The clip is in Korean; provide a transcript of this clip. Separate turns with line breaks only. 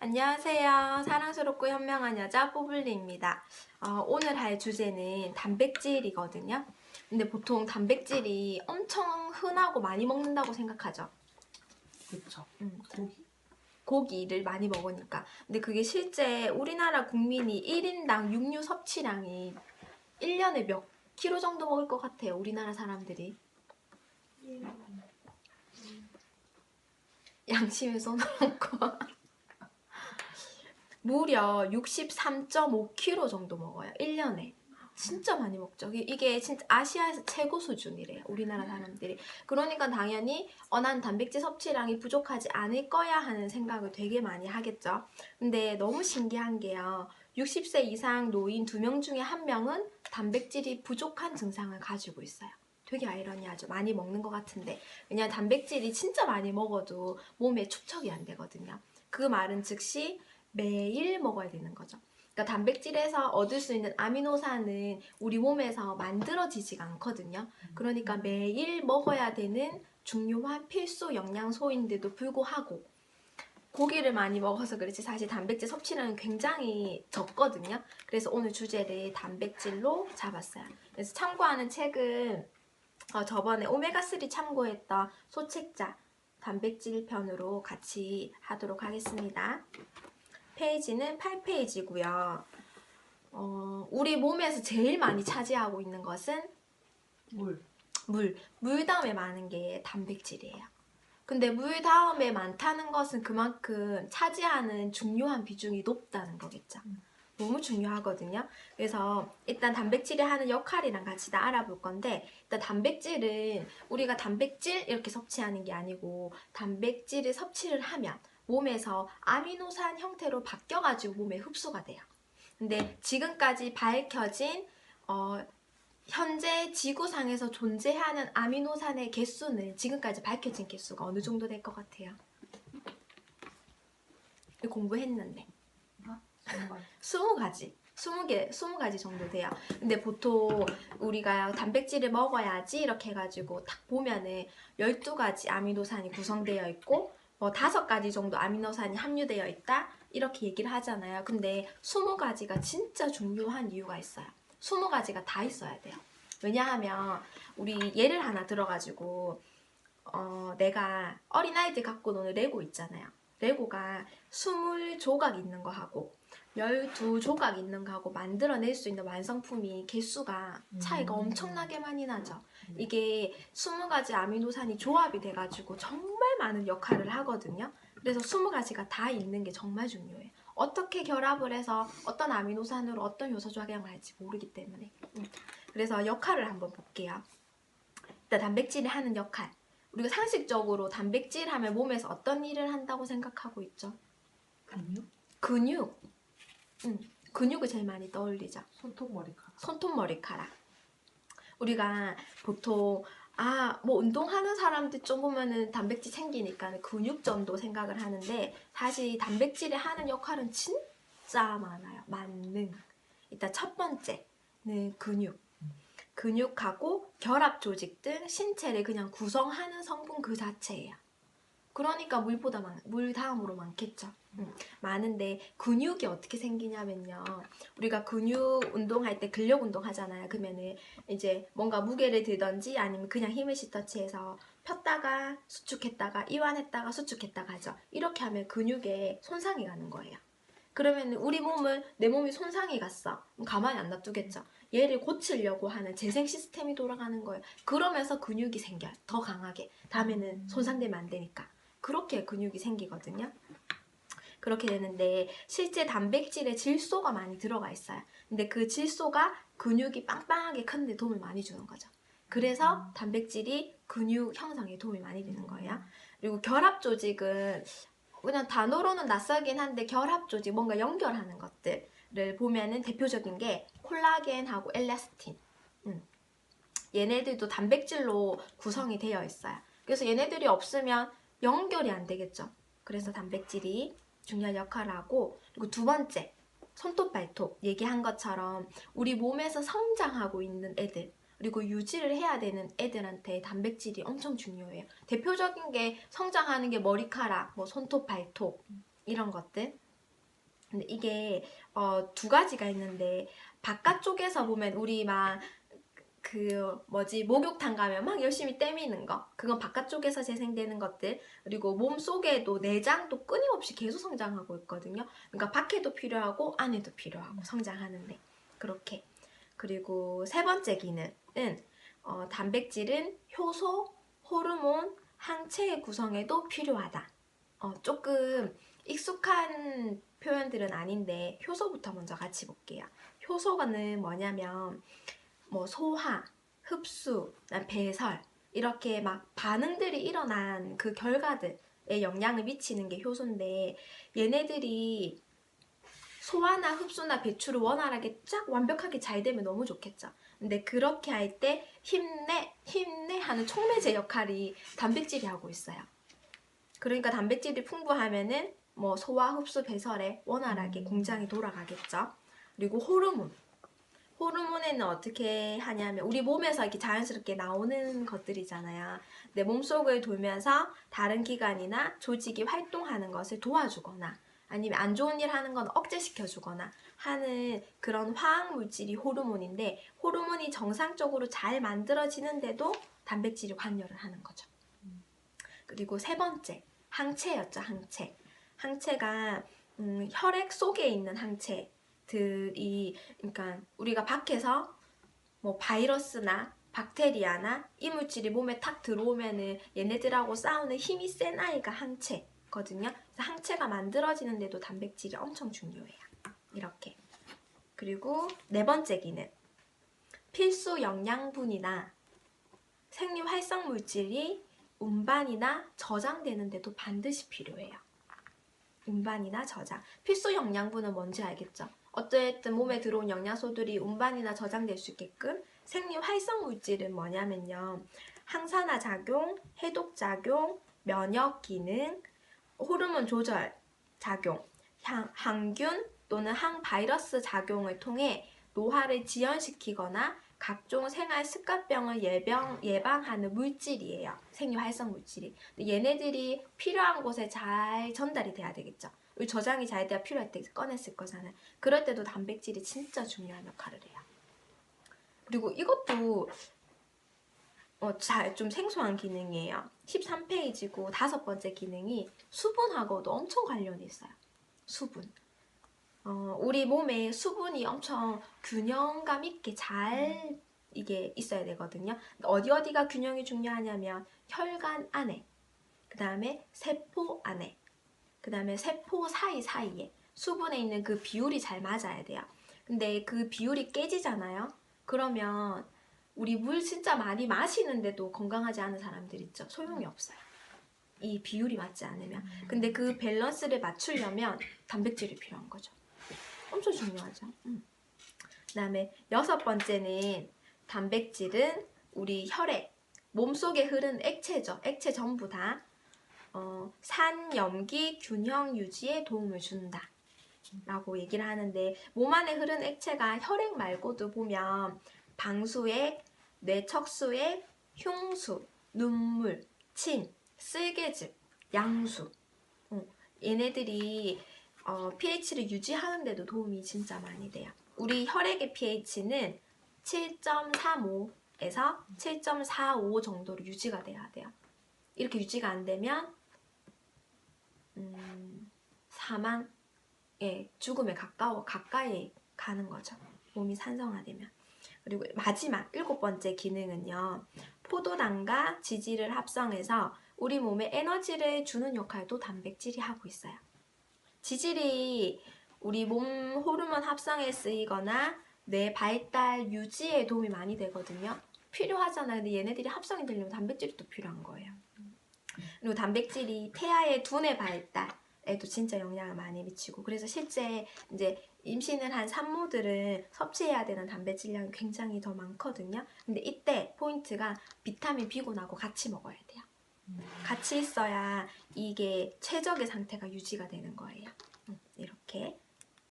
안녕하세요. 사랑스럽고 현명한 여자 뽀블리입니다. 오늘 할 주제는 단백질이거든요. 근데 보통 단백질이 엄청 흔하고 많이 먹는다고 생각하죠.
그쵸.
고기를 많이 먹으니까. 근데 그게 실제 우리나라 국민이 1인당 육류 섭취량이 1년에 몇 킬로 정도 먹을 것 같아요. 우리나라 사람들이. 양심에 손을 얹고 무려 63.5kg 정도 먹어요. 1년에. 진짜 많이 먹죠. 이게 진짜 아시아에서 최고 수준이래요. 우리나라 사람들이. 그러니까 당연히 난 단백질 섭취량이 부족하지 않을 거야 하는 생각을 되게 많이 하겠죠. 근데 너무 신기한 게요. 60세 이상 노인 2명 중에 1명은 단백질이 부족한 증상을 가지고 있어요. 되게 아이러니하죠. 많이 먹는 것 같은데. 왜냐하면 단백질이 진짜 많이 먹어도 몸에 축적이 안 되거든요. 그 말은 즉시 매일 먹어야 되는 거죠. 그러니까 단백질에서 얻을 수 있는 아미노산은 우리 몸에서 만들어지지가 않거든요. 그러니까 매일 먹어야 되는 중요한 필수 영양소인데도 불구하고 고기를 많이 먹어서 그렇지 사실 단백질 섭취량은 굉장히 적거든요. 그래서 오늘 주제를 단백질로 잡았어요. 그래서 참고하는 책은 저번에 오메가3 참고했던 소책자 단백질 편으로 같이 하도록 하겠습니다. 페이지는 8페이지고요. 우리 몸에서 제일 많이 차지하고 있는 것은 물 다음에 많은 게 단백질이에요. 근데 물 다음에 많다는 것은 그만큼 차지하는 중요한 비중이 높다는 거겠죠. 너무 중요하거든요. 그래서 일단 단백질이 하는 역할이랑 같이 다 알아볼 건데, 일단 단백질은 우리가 단백질 이렇게 섭취하는 게 아니고 단백질을 섭취를 하면 몸에서 아미노산 형태로 바뀌어가지고 몸에 흡수가 돼요. 근데 지금까지 밝혀진 현재 지구상에서 존재하는 아미노산의 개수는 지금까지 밝혀진 개수가 어느 정도 될 것 같아요? 공부했는데 20가지 20가지 정도 돼요. 근데 보통 우리가 단백질을 먹어야지 이렇게 해가지고 딱 보면은 12가지 아미노산이 구성되어 있고 5가지 정도 아미노산이 함유되어 있다 이렇게 얘기를 하잖아요. 근데 20가지가 진짜 중요한 이유가 있어요. 20가지가 다 있어야 돼요. 왜냐하면 우리 예를 하나 들어가지고 내가 어린아이들 갖고 노는 레고 있잖아요. 레고가 20조각 있는 거하고 12조각 있는 거하고 만들어낼 수 있는 완성품이 개수가 차이가 엄청나게 많이 나죠. 이게 20가지 아미노산이 조합이 돼가지고 정말 많은 역할을 하거든요. 그래서 20가지가 다 있는 게 정말 중요해요. 어떻게 결합을 해서 어떤 아미노산으로 어떤 요소 조합을 할지 모르기 때문에. 그래서 역할을 한번 볼게요. 일단 단백질이 하는 역할. 우리가 상식적으로 단백질 하면 몸에서 어떤 일을 한다고 생각하고 있죠? 근육. 근육을 제일 많이 떠올리죠. 손톱머리카락. 우리가 보통 뭐 운동하는 사람들 좀 보면은 단백질 챙기니까 근육 정도 생각을 하는데 사실 단백질이 하는 역할은 진짜 많아요. 만능. 일단 첫 번째는 근육하고 결합 조직 등 신체를 그냥 구성하는 성분 그 자체예요. 그러니까 물 다음으로 많겠죠. 많은데 근육이 어떻게 생기냐면요. 우리가 근육 운동할 때 근력 운동 하잖아요. 그러면은 이제 뭔가 무게를 들던지 아니면 그냥 힘을 싣터치해서 폈다가 수축했다가 이완했다가 수축했다가 하죠. 이렇게 하면 근육에 손상이 가는 거예요. 그러면 내 몸이 손상이 갔어. 가만히 안 놔두겠죠. 얘를 고치려고 하는 재생 시스템이 돌아가는 거예요. 그러면서 근육이 생겨요. 더 강하게. 다음에는 손상되면 안 되니까. 그렇게 근육이 생기거든요. 그렇게 되는데 실제 단백질에 질소가 많이 들어가 있어요. 근데 그 질소가 근육이 빵빵하게 크는데 도움을 많이 주는 거죠. 그래서 단백질이 근육 형성에 도움이 많이 되는 거예요. 그리고 결합 조직은 그냥 단어로는 낯설긴 한데 결합 조직, 뭔가 연결하는 것들을 보면은 대표적인 게 콜라겐하고 엘라스틴. 얘네들도 단백질로 구성이 되어 있어요. 그래서 얘네들이 없으면 연결이 안 되겠죠. 그래서 단백질이 중요한 역할을 하고, 그리고 두 번째, 손톱 발톱 얘기한 것처럼 우리 몸에서 성장하고 있는 애들, 그리고 유지를 해야 되는 애들한테 단백질이 엄청 중요해요. 대표적인 게 성장하는 게 머리카락, 손톱 발톱 이런 것들. 근데 이게 두 가지가 있는데 바깥쪽에서 보면 우리 막 목욕탕 가면 막 열심히 떼미는 거, 그건 바깥쪽에서 재생되는 것들. 그리고 몸속에도 내장도 끊임없이 계속 성장하고 있거든요. 그러니까 밖에도 필요하고 안에도 필요하고 성장하는데 그렇게. 그리고 세 번째 기능은 단백질은 효소, 호르몬, 항체의 구성에도 필요하다. 조금 익숙한 표현들은 아닌데 효소부터 먼저 같이 볼게요. 효소는 뭐냐면 뭐 소화, 흡수, 배설 이렇게 막 반응들이 일어난 그 결과들에 영향을 미치는 게 효소인데, 얘네들이 소화나 흡수나 배출을 원활하게 쫙 완벽하게 잘 되면 너무 좋겠죠. 근데 그렇게 할 때 힘내 하는 촉매제 역할이 단백질이 하고 있어요. 그러니까 단백질이 풍부하면은 뭐 소화, 흡수, 배설에 원활하게 공장이 돌아가겠죠. 그리고 호르몬에는 어떻게 하냐면 우리 몸에서 이렇게 자연스럽게 나오는 것들이잖아요. 내 몸속을 돌면서 다른 기관이나 조직이 활동하는 것을 도와주거나 아니면 안 좋은 일 하는 건 억제시켜주거나 하는 그런 화학물질이 호르몬인데, 호르몬이 정상적으로 잘 만들어지는데도 단백질이 관여를 하는 거죠. 그리고 세 번째, 항체였죠. 항체가 혈액 속에 있는 항체들이, 그러니까 우리가 밖에서 뭐 바이러스나 박테리아나 이물질이 몸에 탁 들어오면은 얘네들하고 싸우는 힘이 센 아이가 항체거든요. 그래서 항체가 만들어지는데도 단백질이 엄청 중요해요. 이렇게. 그리고 네 번째 기능, 필수 영양분이나 생리 활성 물질이 운반이나 저장되는데도 반드시 필요해요. 운반이나 저장. 필수 영양분은 뭔지 알겠죠? 어쨌든 몸에 들어온 영양소들이 운반이나 저장될 수 있게끔. 생리 활성 물질은 뭐냐면요, 항산화 작용, 해독 작용, 면역 기능, 호르몬 조절 작용, 항균 또는 항바이러스 작용을 통해 노화를 지연시키거나 각종 생활 습관병을 예방하는 물질이에요. 생리 활성 물질이. 얘네들이 필요한 곳에 잘 전달이 돼야 되겠죠. 우리 저장이 잘 돼야 필요할 때 꺼냈을 거잖아요. 그럴 때도 단백질이 진짜 중요한 역할을 해요. 그리고 이것도 좀 생소한 기능이에요. 13페이지고 5번째 기능이 수분하고도 엄청 관련이 있어요. 수분. 우리 몸에 수분이 엄청 균형감 있게 잘 이게 있어야 되거든요. 어디가 균형이 중요하냐면 혈관 안에, 그 다음에 세포 안에, 그 다음에 세포 사이에 수분에 있는 그 비율이 잘 맞아야 돼요. 근데 그 비율이 깨지잖아요. 그러면 우리 물 진짜 많이 마시는데도 건강하지 않은 사람들 있죠. 소용이 없어요. 이 비율이 맞지 않으면. 근데 그 밸런스를 맞추려면 단백질이 필요한 거죠. 엄청 중요하죠. 그 다음에 6번째는 단백질은 우리 혈액, 몸속에 흐르는 액체죠. 액체 전부 다 산염기 균형 유지에 도움을 준다 라고 얘기를 하는데, 몸 안에 흐르는 액체가 혈액 말고도 보면 방수액, 뇌척수액, 흉수, 눈물, 침, 쓸개즙, 양수, 얘네들이 pH를 유지하는 데도 도움이 진짜 많이 돼요. 우리 혈액의 pH는 7.35에서 7.45 정도로 유지가 돼야 돼요. 이렇게 유지가 안 되면 사망, 죽음에 가까이 가는 거죠. 몸이 산성화되면. 그리고 마지막 7번째 기능은요, 포도당과 지질을 합성해서 우리 몸에 에너지를 주는 역할도 단백질이 하고 있어요. 지질이 우리 몸 호르몬 합성에 쓰이거나 뇌 발달 유지에 도움이 많이 되거든요. 필요하잖아요. 근데 얘네들이 합성이 되려면 단백질이 또 필요한 거예요. 그리고 단백질이 태아의 두뇌 발달에도 진짜 영향을 많이 미치고, 그래서 실제 이제 임신을 한 산모들은 섭취해야 되는 단백질량이 굉장히 더 많거든요. 근데 이때 포인트가 비타민 B군하고 같이 먹어야 돼요. 같이 있어야 이게 최적의 상태가 유지가 되는 거예요. 이렇게.